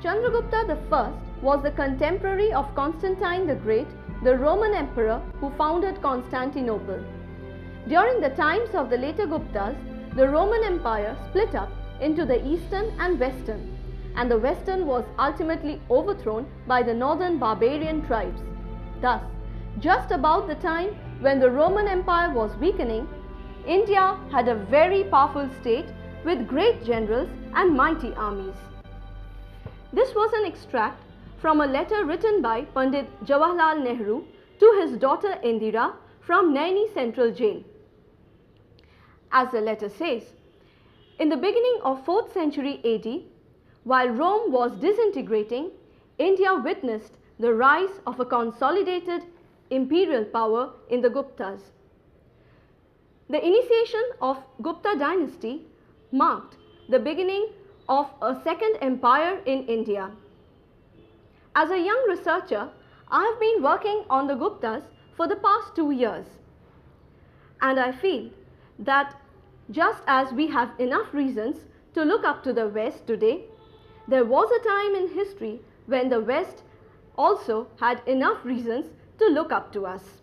Chandragupta I was the contemporary of Constantine the Great, the Roman emperor who founded Constantinople. During the times of the later Guptas, the Roman Empire split up into the Eastern and Western, and the Western was ultimately overthrown by the northern barbarian tribes. Thus, just about the time when the Roman Empire was weakening, India had a very powerful state with great generals and mighty armies. This was an extract from a letter written by Pandit Jawaharlal Nehru to his daughter Indira from Naini Central Jail. As the letter says, in the beginning of 4th century AD, while Rome was disintegrating, India witnessed the rise of a consolidated imperial power in the Guptas. The initiation of Gupta dynasty marked the beginning of a second empire in India. As a young researcher, I have been working on the Guptas for the past 2 years, and I feel that just as we have enough reasons to look up to the West today, there was a time in history when the West also had enough reasons to look up to us.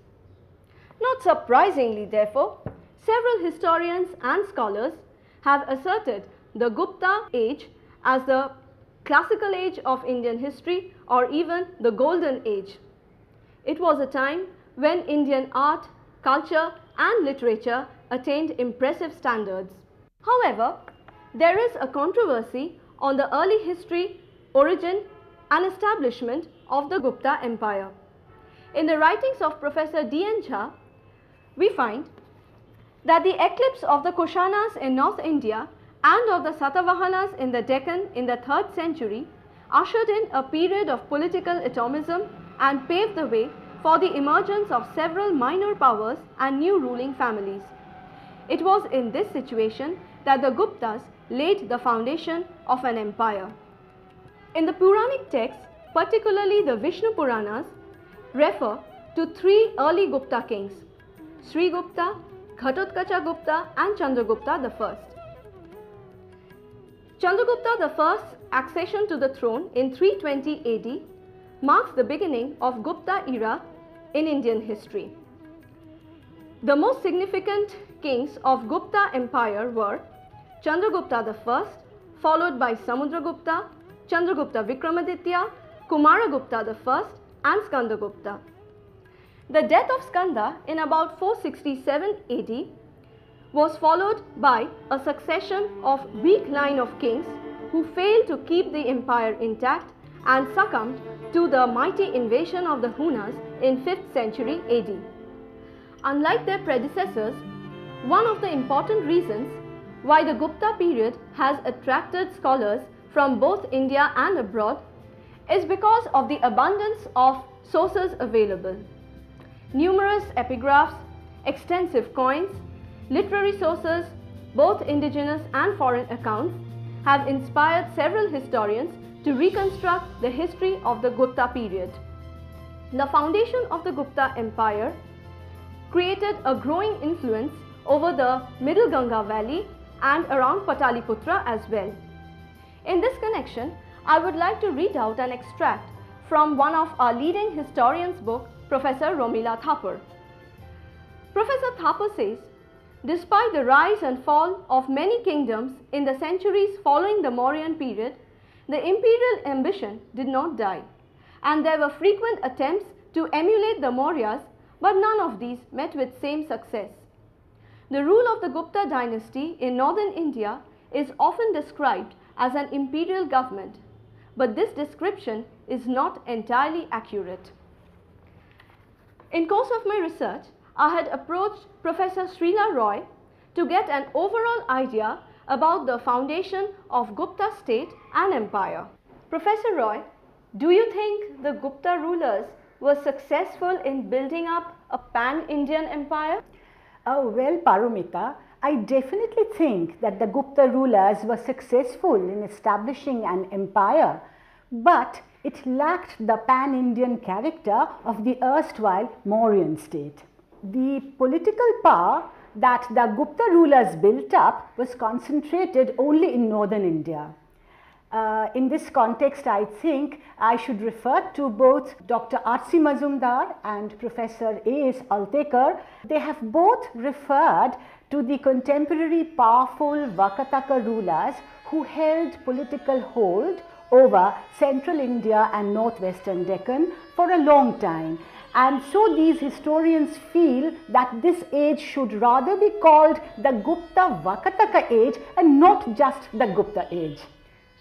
Not surprisingly, therefore, several historians and scholars have asserted the Gupta age as the classical age of Indian history, or even the golden age. It was a time when Indian art, culture and literature attained impressive standards. However, there is a controversy on the early history, origin and establishment of the Gupta Empire. In the writings of Professor D.N. Jha, we find that the eclipse of the Kushanas in North India and of the Satavahanas in the Deccan in the 3rd century ushered in a period of political atomism and paved the way for the emergence of several minor powers and new ruling families. It was in this situation that the Guptas laid the foundation of an empire. In the Puranic texts, particularly the Vishnu Puranas, refer to 3 early Gupta kings, Sri Gupta, Ghatotkacha Gupta and Chandragupta I. Chandragupta I's accession to the throne in 320 AD marks the beginning of Gupta era in Indian history. The most significant kings of Gupta Empire were Chandragupta I, followed by Samudragupta, Chandragupta Vikramaditya, Kumaragupta I and Skandagupta. The death of Skanda in about 467 AD was followed by a succession of weak line of kings who failed to keep the empire intact and succumbed to the mighty invasion of the Hunas in 5th century AD. Unlike their predecessors, one of the important reasons why the Gupta period has attracted scholars from both India and abroad is because of the abundance of sources available. Numerous epigraphs, extensive coins, literary sources, both indigenous and foreign accounts, have inspired several historians to reconstruct the history of the Gupta period. The foundation of the Gupta Empire created a growing influence over the Middle Ganga Valley and around Pataliputra as well. In this connection, I would like to read out an extract from one of our leading historians' book, Professor Romila Thapar. Professor Thapar says, despite the rise and fall of many kingdoms in the centuries following the Mauryan period, the imperial ambition did not die, and there were frequent attempts to emulate the Mauryas, but none of these met with same success. The rule of the Gupta dynasty in northern India is often described as an imperial government, but this description is not entirely accurate. In course of my research, I had approached Professor Srila Roy to get an overall idea about the foundation of Gupta state and empire. Professor Roy, do you think the Gupta rulers were successful in building up a pan-Indian empire? Oh, well, Paromita, I definitely think that the Gupta rulers were successful in establishing an empire, but it lacked the pan-Indian character of the erstwhile Mauryan state. The political power that the Gupta rulers built up was concentrated only in northern India. In this context, I think I should refer to both Dr. R.C. Mazumdar and Professor A.S. Altekar. They have both referred to the contemporary powerful Vakataka rulers who held political hold over central India and northwestern Deccan for a long time. And so these historians feel that this age should rather be called the Gupta Vakataka age and not just the Gupta age.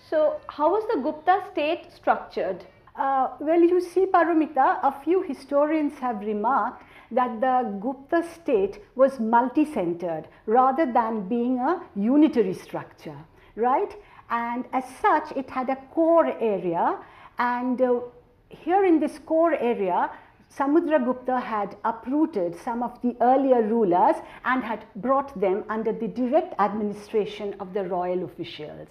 So, how was the Gupta state structured? Well, you see, Paromita, a few historians have remarked that the Gupta state was multi-centered rather than being a unitary structure, right? And as such, it had a core area, and here in this core area, Samudragupta had uprooted some of the earlier rulers and had brought them under the direct administration of the royal officials.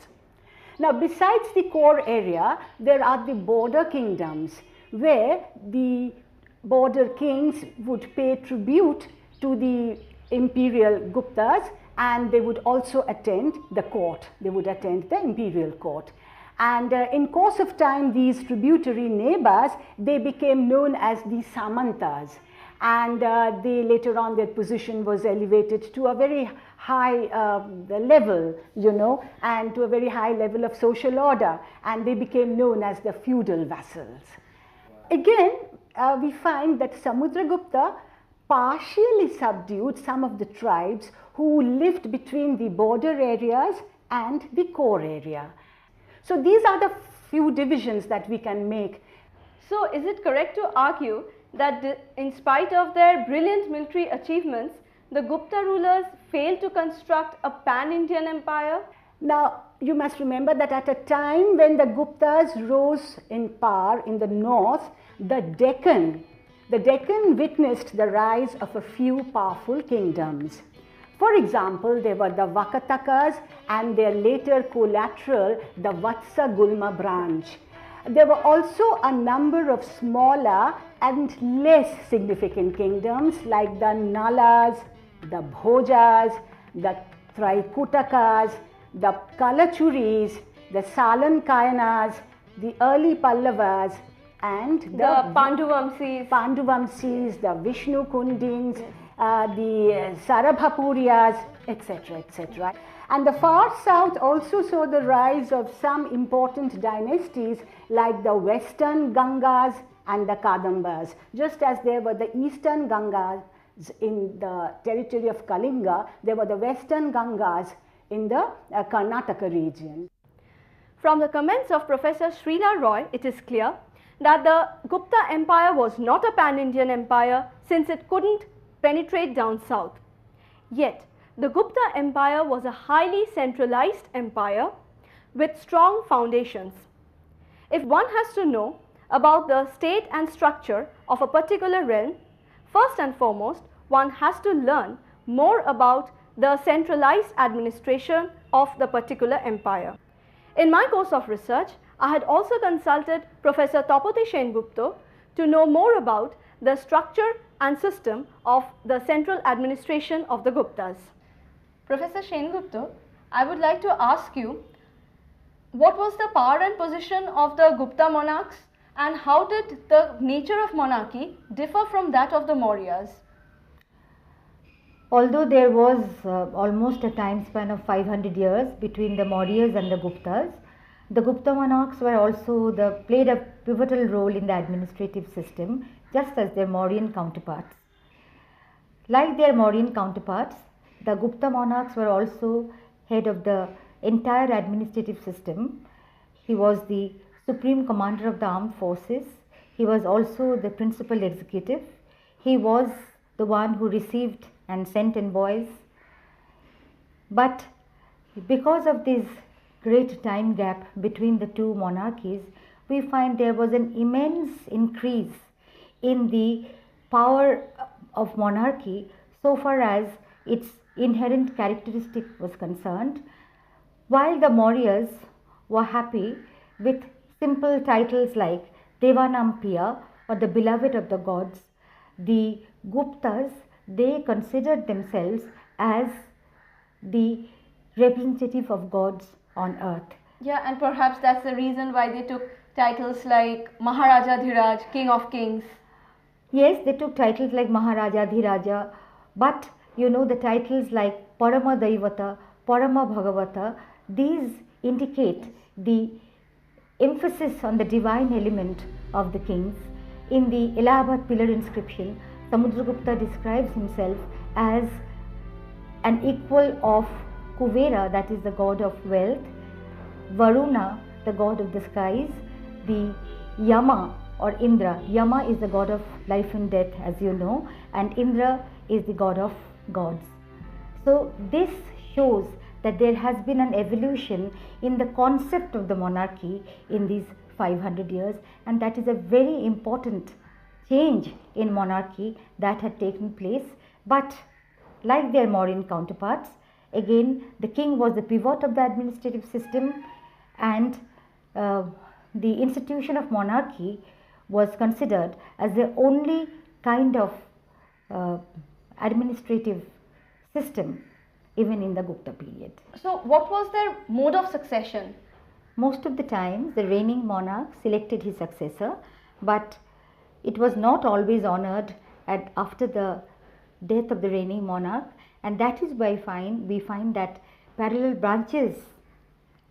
Now, besides the core area, there are the border kingdoms where the border kings would pay tribute to the imperial Guptas, and they would also attend the court. They would attend the imperial court. And in course of time, these tributary neighbors, they became known as the Samantas. And they later on, their position was elevated to a very high level, you know, and to a very high level of social order. And they became known as the feudal vassals. Again, we find that Samudragupta partially subdued some of the tribes who lived between the border areas and the core area. So these are the few divisions that we can make. So is it correct to argue that in spite of their brilliant military achievements, the Gupta rulers failed to construct a pan-Indian empire? Now, you must remember that at a time when the Guptas rose in power in the north, the Deccan witnessed the rise of a few powerful kingdoms. For example, there were the Vakatakas and their later collateral, the Vatsa Gulma branch. There were also a number of smaller and less significant kingdoms like the Nalas, the Bhojas, the Traikutakas, the Kalachuris, the Salankayanas, the early Pallavas, and the Panduvamsis, the Vishnu Kundins, the Sarabhapuriyas, etc., etc. And the far south also saw the rise of some important dynasties like the Western Gangas and the Kadambas, just as there were the Eastern Gangas in the territory of Kalinga, there were the Western Gangas in the Karnataka region. From the comments of Professor Srila Roy, it is clear that the Gupta Empire was not a pan-Indian empire since it couldn't penetrate down south. Yet, the Gupta Empire was a highly centralized empire with strong foundations. If one has to know about the state and structure of a particular realm, first and foremost, one has to learn more about the centralized administration of the particular empire. In my course of research, I had also consulted Professor Taupati Sengupta to know more about the structure and system of the central administration of the Guptas. Professor Sengupta, I would like to ask you, what was the power and position of the Gupta monarchs, and how did the nature of monarchy differ from that of the Mauryas? Although there was almost a time span of 500 years between the Mauryas and the Guptas, the Gupta monarchs were also played a pivotal role in the administrative system, just as their Mauryan counterparts. Like their Mauryan counterparts, the Gupta monarchs were also head of the entire administrative system. He was the supreme commander of the armed forces. He was also the principal executive. he was the one who received and sent envoys. But because of this great time gap between the two monarchies, we find there was an immense increase in the power of monarchy so far as its inherent characteristic was concerned. While the Mauryas were happy with simple titles like Devanampiya or the beloved of the gods, the Guptas, they considered themselves as the representative of gods on earth. Yeah, and perhaps that's the reason why they took titles like Maharaja Dhiraj, King of Kings. Yes, they took titles like Maharaja Dhiraja, but the titles like Parama Daivata, Parama Bhagavata, these indicate the emphasis on the divine element of the kings. In the Allahabad pillar inscription, Samudragupta describes himself as an equal of Kuvera, that is the god of wealth, Varuna, the god of the skies, the Yama or Indra. Yama is the god of life and death, as you know, and Indra is the god of gods. So this shows that there has been an evolution in the concept of the monarchy in these 500 years, and that is a very important change in monarchy that had taken place. But like their Mauryan counterparts, again the king was the pivot of the administrative system, and the institution of monarchy was considered as the only kind of administrative system even in the Gupta period. So what was their mode of succession? Most of the time the reigning monarch selected his successor, but it was not always honored after the death of the reigning monarch, and that is why we find that parallel branches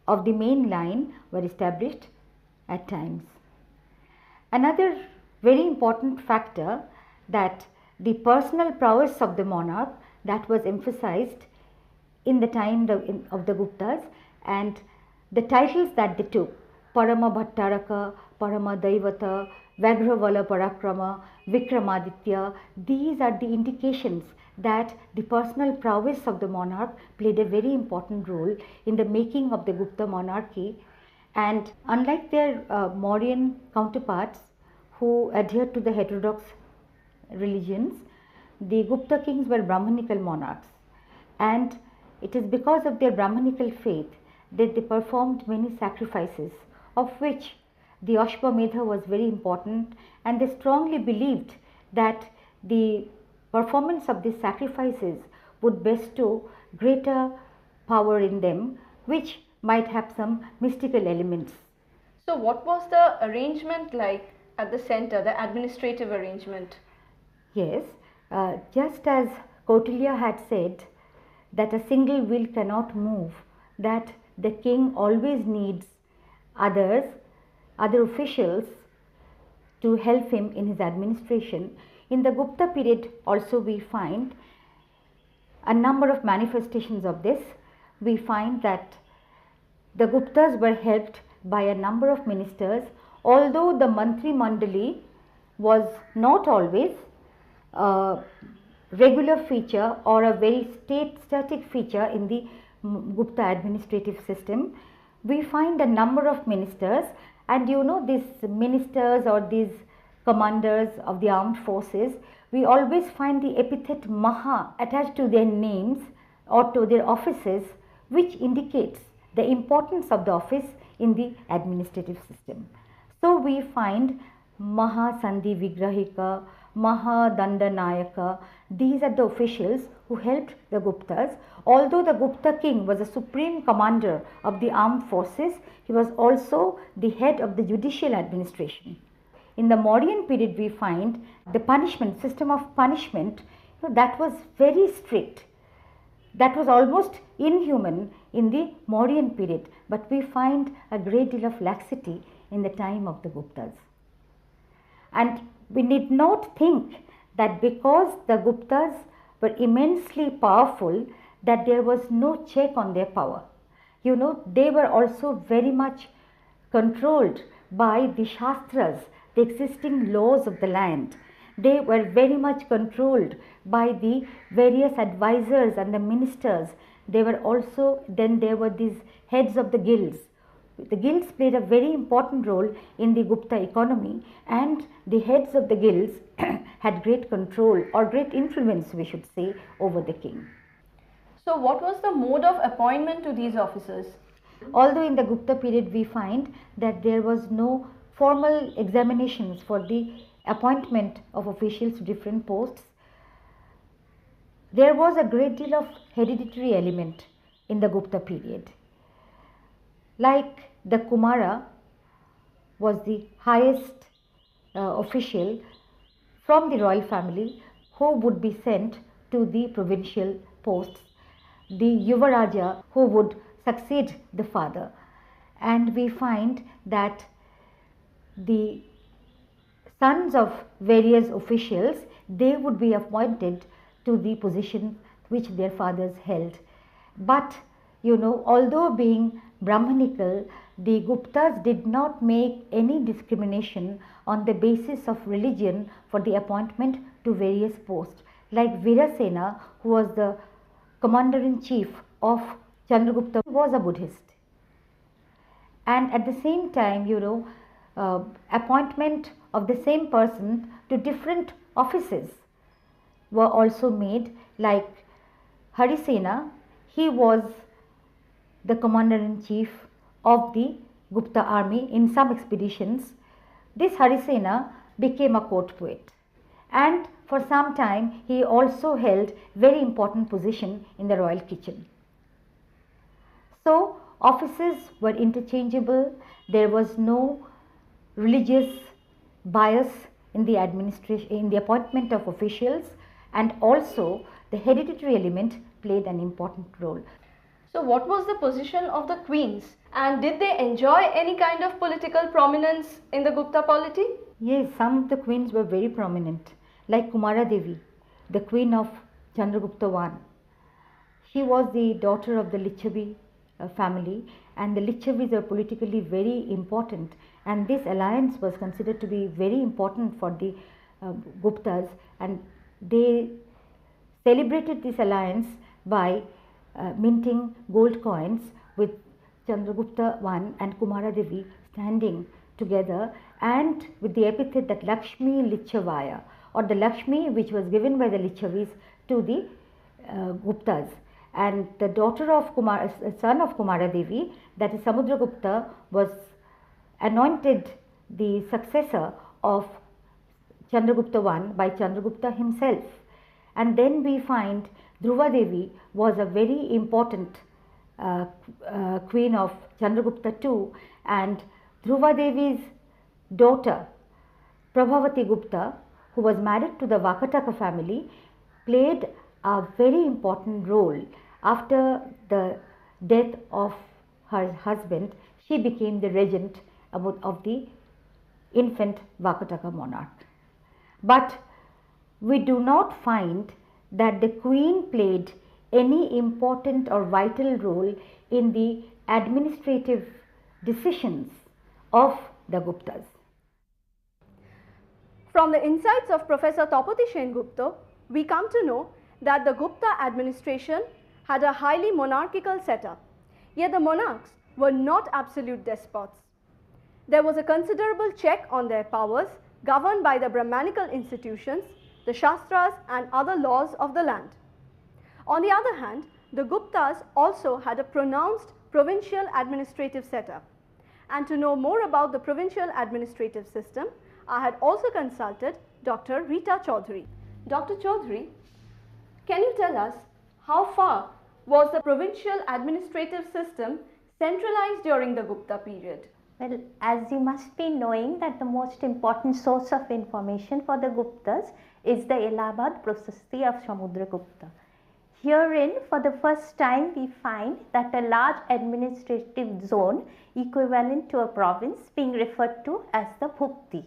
of the main line were established at times. Another very important factor, that the personal prowess of the monarch, that was emphasized in the time of the Guptas, and the titles that they took, Parama Bhattaraka, Parama Daivata, Vagravala Parakrama, Vikramaditya, these are the indications that the personal prowess of the monarch played a very important role in the making of the Gupta monarchy. And unlike their Mauryan counterparts who adhered to the heterodox religions, the Gupta kings were Brahmanical monarchs, and it is because of their Brahmanical faith that they performed many sacrifices, of which the Ashwamedha was very important, and they strongly believed that the performance of these sacrifices would bestow greater power in them, which might have some mystical elements. So what was the arrangement like at the center, the administrative arrangement? Yes, just as Kautilya had said that a single wheel cannot move, that the king always needs other officials to help him in his administration. In the Gupta period also we find a number of manifestations of this. We find that the Guptas were helped by a number of ministers, although the Mantri Mandali was not always a regular feature or a very static feature in the Gupta administrative system. We find a number of ministers, and these ministers or these commanders of the armed forces, we always find the epithet Maha attached to their names or to their offices, which indicates the importance of the office in the administrative system. So we find Maha Sandhi Vigrahika, Maha Danda Nayaka, these are the officials who helped the Guptas. Although the Gupta king was the supreme commander of the armed forces, he was also the head of the judicial administration. In the Mauryan period we find the system of punishment, that was very strict. That was almost inhuman in the Mauryan period, but we find a great deal of laxity in the time of the Guptas. And we need not think that because the Guptas were immensely powerful, that there was no check on their power. They were also very much controlled by the Shastras, the existing laws of the land. They were very much controlled by the various advisors and the ministers. They were also, then there were these heads of the guilds. The guilds played a very important role in the Gupta economy, and the heads of the guilds had great control or great influence, we should say, over the king. So what was the mode of appointment to these officers? Although in the Gupta period we find that there was no formal examinations for the appointment of officials to different posts, there was a great deal of hereditary element in the Gupta period. Like the Kumara was the highest official from the royal family who would be sent to the provincial posts, the Yuvaraja who would succeed the father, and we find that the sons of various officials, they would be appointed to the position which their fathers held. But although being Brahmanical, the Guptas did not make any discrimination on the basis of religion for the appointment to various posts. Like Virasena, who was the commander-in-chief of Chandragupta, was a Buddhist. And at the same time, appointment of the same person to different offices were also made. Like Harisena, he was the commander-in-chief of the Gupta army in some expeditions. This Harisena became a court poet, and for some time he also held very important position in the royal kitchen. So offices were interchangeable. There was no religious bias in the administration, in the appointment of officials, and also the hereditary element played an important role. So what was the position of the queens, and did they enjoy any kind of political prominence in the Gupta polity? Yes, some of the queens were very prominent, like Kumara Devi, the queen of Chandragupta I. She was the daughter of the Lichavi family, and the Lichavis are politically very important, and this alliance was considered to be very important for the Guptas, and they celebrated this alliance by minting gold coins with Chandragupta I and Kumara Devi standing together, and with the epithet that Lakshmi Lichavaya, or the Lakshmi which was given by the Lichavis to the Guptas. And the daughter of son of Kumara Devi, that is Samudragupta, was anointed the successor of Chandragupta I by Chandragupta himself. And then we find Dhruva Devi was a very important queen of Chandragupta II, and Dhruva Devi's daughter Prabhavati Gupta, who was married to the Vakataka family, played a very important role. After the death of her husband, she became the regent of the infant Vakataka monarch. But we do not find that the queen played any important or vital role in the administrative decisions of the Guptas. From the insights of Professor Tapati Sen Gupta, we come to know that the Gupta administration had a highly monarchical setup, yet the monarchs were not absolute despots. There was a considerable check on their powers, governed by the Brahmanical institutions, the Shastras and other laws of the land. On the other hand, the Guptas also had a pronounced provincial administrative setup. And to know more about the provincial administrative system, I had also consulted Dr. Rita Chaudhary. Dr. Chaudhary, can you tell us how far was the provincial administrative system centralized during the Gupta period? Well, as you must be knowing that the most important source of information for the Guptas is the Allahabad Processi of Samudragupta. Herein, for the first time, we find that a large administrative zone equivalent to a province being referred to as the Bhukti.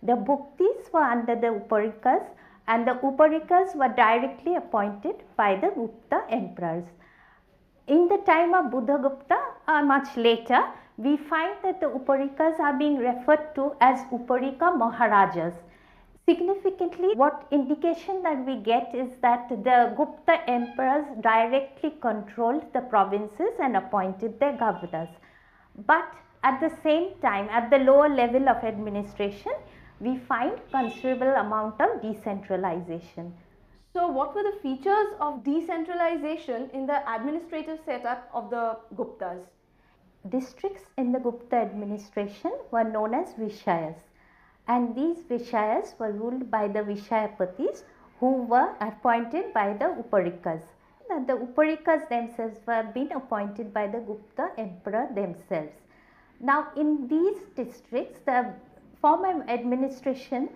The Bhuktis were under the Uparikas, and the Uparikas were directly appointed by the Gupta emperors. In the time of Buddhagupta, much later, we find that the Uparikas are being referred to as Uparika Maharajas. Significantly, what indication that we get is that the Gupta emperors directly controlled the provinces and appointed their governors. But at the same time, at the lower level of administration, we find considerable amount of decentralization. So what were the features of decentralization in the administrative setup of the Guptas? Districts in the Gupta administration were known as Vishayas, and these Vishayas were ruled by the Vishayapatis, who were appointed by the Uparikas. The Uparikas themselves were being appointed by the Gupta emperor themselves. Now in these districts, the form of administration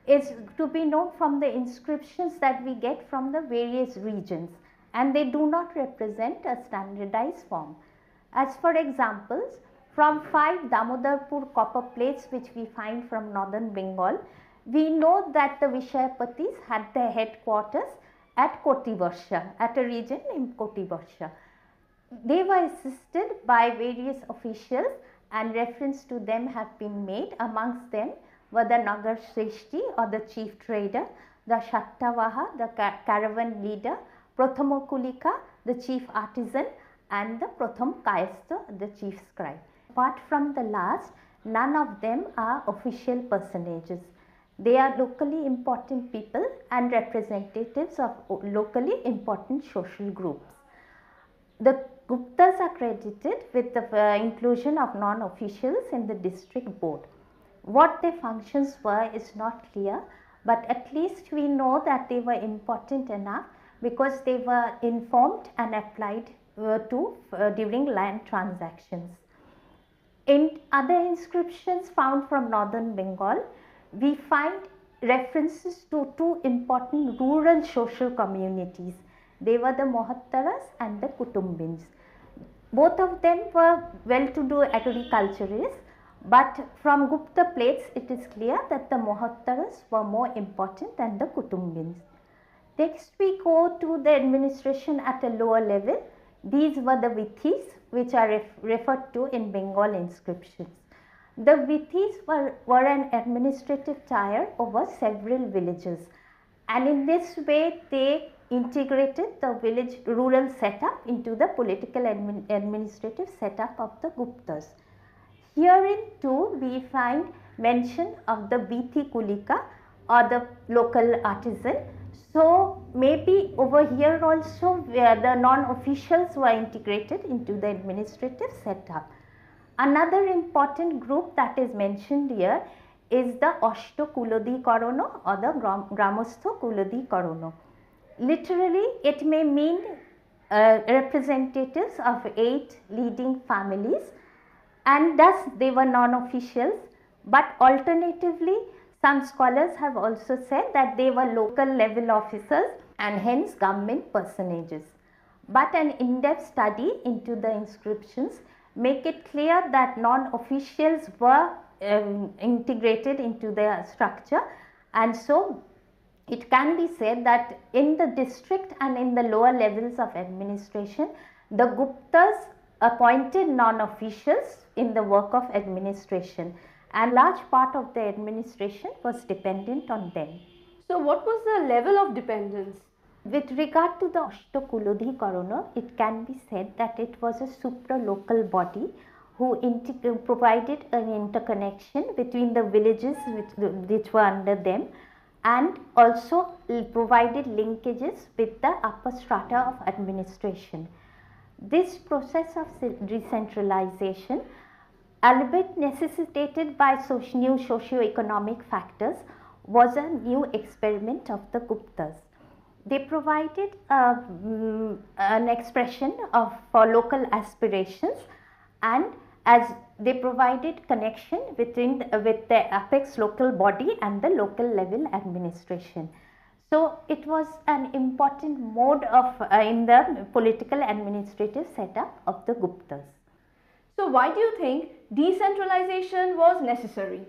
is to be known from the inscriptions that we get from the various regions, and they do not represent a standardized form. As for examples, from 5 Damodarpur copper plates which we find from northern Bengal, we know that the Vishayapatis had their headquarters at Kotivarsha, at a region named Kotivarsha. They were assisted by various officials, and reference to them have been made. Amongst them were the Nagar Shreshti or the chief trader, the Shattavaha, the caravan leader, Prathama Kulika, the chief artisan, and the Pratham Kayastha, the chief scribe. Apart from the last, none of them are official personages. They are locally important people and representatives of locally important social groups. The Guptas are credited with the inclusion of non-officials in the district board. What their functions were is not clear, but at least we know that they were important enough because they were informed and applied during land transactions. In other inscriptions found from northern Bengal, we find references to 2 important rural social communities. They were the Mohattaras and the Kutumbins. Both of them were well-to-do agriculturists, but from Gupta plates it is clear that the Mohattaras were more important than the Kutumbins. Next we go to the administration at a lower level. These were the Vithis, which are referred to in Bengal inscriptions. The Vithis were an administrative tier over several villages, and in this way they integrated the village rural setup into the political administrative setup of the Guptas. Herein too we find mention of the Bithi Kulika or the local artisan. So maybe over here also where the non-officials were integrated into the administrative setup. Another important group that is mentioned here is the Ashto Kulodi Karono or the Gramastho Kulodi Karono. Literally it may mean representatives of 8 leading families, and thus they were non-officials, but alternatively some scholars have also said that they were local level officers and hence government personages. But an in-depth study into the inscriptions make it clear that non-officials were integrated into their structure, and so it can be said that in the district and in the lower levels of administration, the Guptas appointed non-officials in the work of administration, and large part of the administration was dependent on them. So what was the level of dependence? With regard to the Ashtakulodhi Karono, it can be said that it was a supra-local body who provided an interconnection between the villages which were under them, and also provided linkages with the upper strata of administration. This process of decentralization, albeit necessitated by new socio-economic factors, was a new experiment of the Guptas. They provided an expression for local aspirations, and as they provided connection with the apex local body and the local level administration. So it was an important mode of in the political administrative setup of the Guptas. So why do you think decentralization was necessary?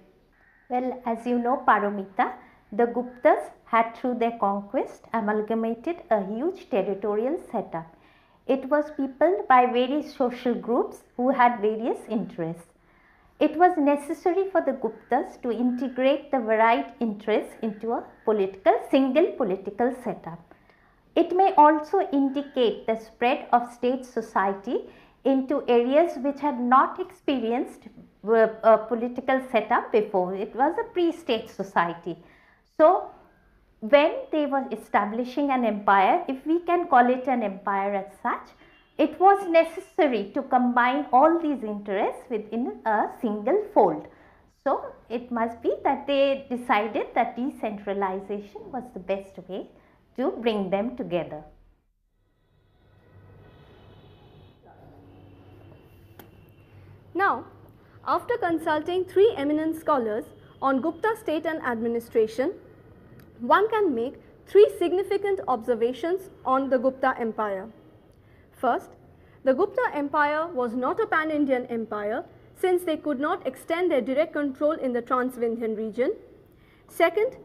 Well, as you know, Paramita, the Guptas had through their conquest amalgamated a huge territorial setup. It was peopled by various social groups who had various interests. it was necessary for the Guptas to integrate the varied interests into a single political setup. It may also indicate the spread of state society into areas which had not experienced a political setup before. It was a pre-state society. So, when they were establishing an empire, if we can call it an empire as such, it was necessary to combine all these interests within a single fold. So, it must be that they decided that decentralization was the best way to bring them together. Now, after consulting 3 eminent scholars on Gupta state and administration, one can make 3 significant observations on the Gupta Empire. First, the Gupta Empire was not a pan-Indian empire since they could not extend their direct control in the Trans-Vindhyan region. Second,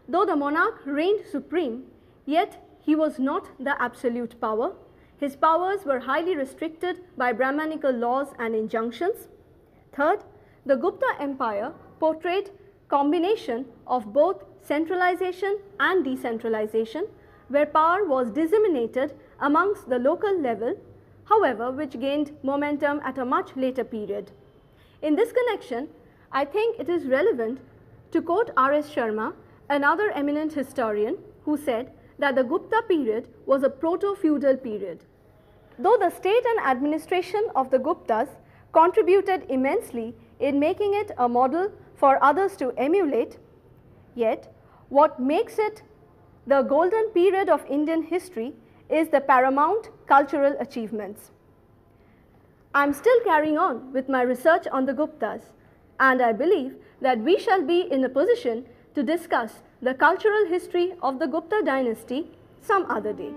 though the monarch reigned supreme, yet he was not the absolute power. His powers were highly restricted by Brahmanical laws and injunctions. Third, the Gupta Empire portrayed combination of both centralization and decentralization, where power was disseminated amongst the local level, however, which gained momentum at a much later period. In this connection, I think it is relevant to quote R.S. Sharma, another eminent historian, who said that the Gupta period was a proto-feudal period. Though the state and administration of the Guptas contributed immensely in making it a model for others to emulate, yet what makes it the golden period of Indian history is the paramount cultural achievements. I am still carrying on with my research on the Guptas, and I believe that we shall be in a position to discuss the cultural history of the Gupta dynasty some other day.